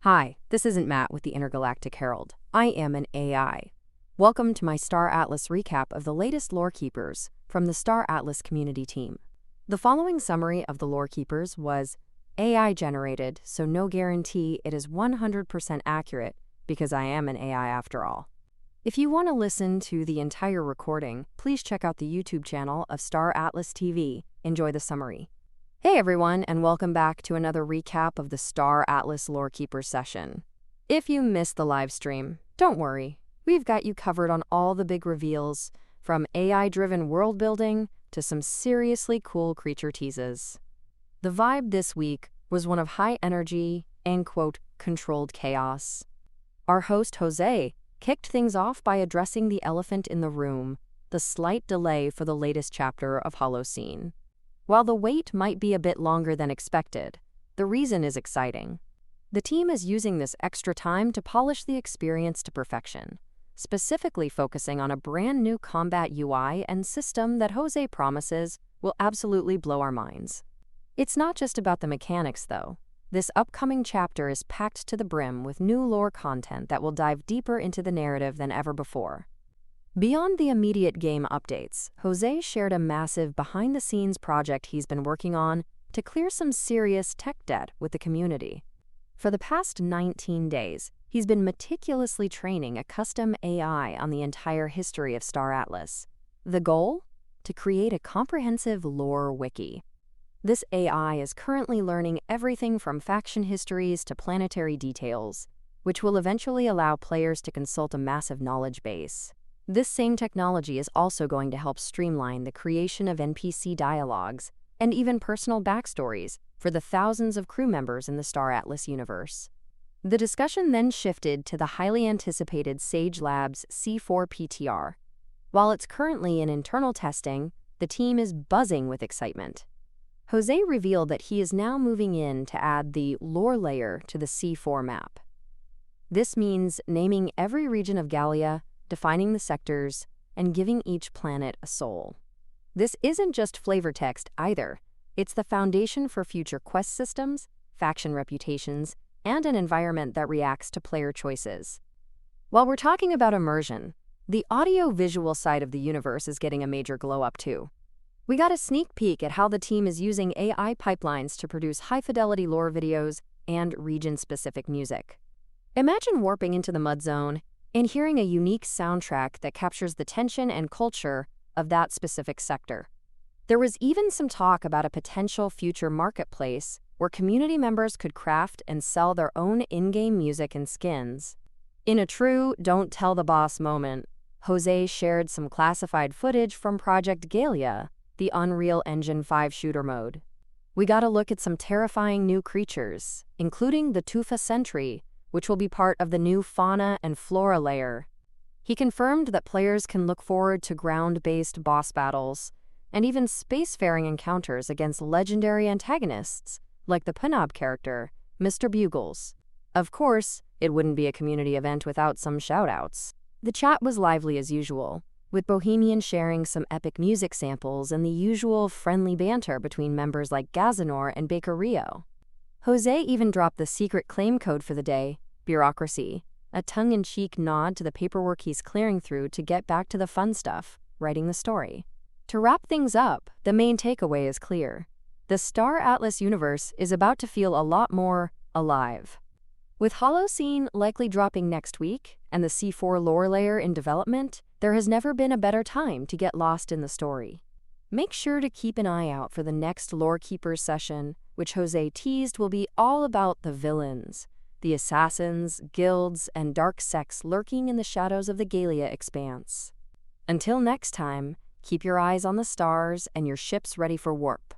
Hi, this isn't Matt with the Intergalactic Herald. I am an AI. Welcome to my Star Atlas recap of the latest Lore Keepers from the Star Atlas community team. The following summary of the Lore Keepers was AI generated, so no guarantee it is 100% accurate because I am an AI after all. If you want to listen to the entire recording, please check out the YouTube channel of Star Atlas TV. Enjoy the summary. Hey everyone, and welcome back to another recap of the Star Atlas Lore Keepers session. If you missed the live stream, don't worry. We've got you covered on all the big reveals, from AI-driven world building to some seriously cool creature teases. The vibe this week was one of high energy and, quote, controlled chaos. Our host, Jose, kicked things off by addressing the elephant in the room, the slight delay for the latest chapter of Holocene. While the wait might be a bit longer than expected, the reason is exciting. The team is using this extra time to polish the experience to perfection, specifically focusing on a brand new combat UI and system that Jose promises will absolutely blow our minds. It's not just about the mechanics, though. This upcoming chapter is packed to the brim with new lore content that will dive deeper into the narrative than ever before. Beyond the immediate game updates, Jose shared a massive behind-the-scenes project he's been working on to clear some serious tech debt with the community. For the past 19 days, he's been meticulously training a custom AI on the entire history of Star Atlas. The goal? To create a comprehensive lore wiki. This AI is currently learning everything from faction histories to planetary details, which will eventually allow players to consult a massive knowledge base. This same technology is also going to help streamline the creation of NPC dialogues and even personal backstories for the thousands of crew members in the Star Atlas universe. The discussion then shifted to the highly anticipated Sage Labs C4 PTR. While it's currently in internal testing, the team is buzzing with excitement. Jose revealed that he is now moving in to add the lore layer to the C4 map. This means naming every region of Gallia, defining the sectors, and giving each planet a soul. This isn't just flavor text either. It's the foundation for future quest systems, faction reputations, and an environment that reacts to player choices. While we're talking about immersion, the audio-visual side of the universe is getting a major glow-up too. We got a sneak peek at how the team is using AI pipelines to produce high-fidelity lore videos and region-specific music. Imagine warping into the Mud Zone and hearing a unique soundtrack that captures the tension and culture of that specific sector. There was even some talk about a potential future marketplace where community members could craft and sell their own in-game music and skins. In a true don't tell the boss moment, Jose shared some classified footage from Project Gallia, the Unreal Engine 5 shooter mode. We got a look at some terrifying new creatures, including the Tufa Sentry, which will be part of the new fauna and flora layer. He confirmed that players can look forward to ground-based boss battles and even spacefaring encounters against legendary antagonists like the Panab character, Mr. Bugles. Of course, it wouldn't be a community event without some shoutouts. The chat was lively as usual, with Bohemian sharing some epic music samples and the usual friendly banter between members like Gazanor and Baker Rio. Jose even dropped the secret claim code for the day, bureaucracy, a tongue-in-cheek nod to the paperwork he's clearing through to get back to the fun stuff, writing the story. To wrap things up, the main takeaway is clear. The Star Atlas universe is about to feel a lot more alive. With Holocene likely dropping next week and the C4 lore layer in development, there has never been a better time to get lost in the story. Make sure to keep an eye out for the next Lore Keepers session, which Jose teased will be all about the villains, the assassins, guilds, and dark sects lurking in the shadows of the Gallia expanse. Until next time, keep your eyes on the stars and your ships ready for warp.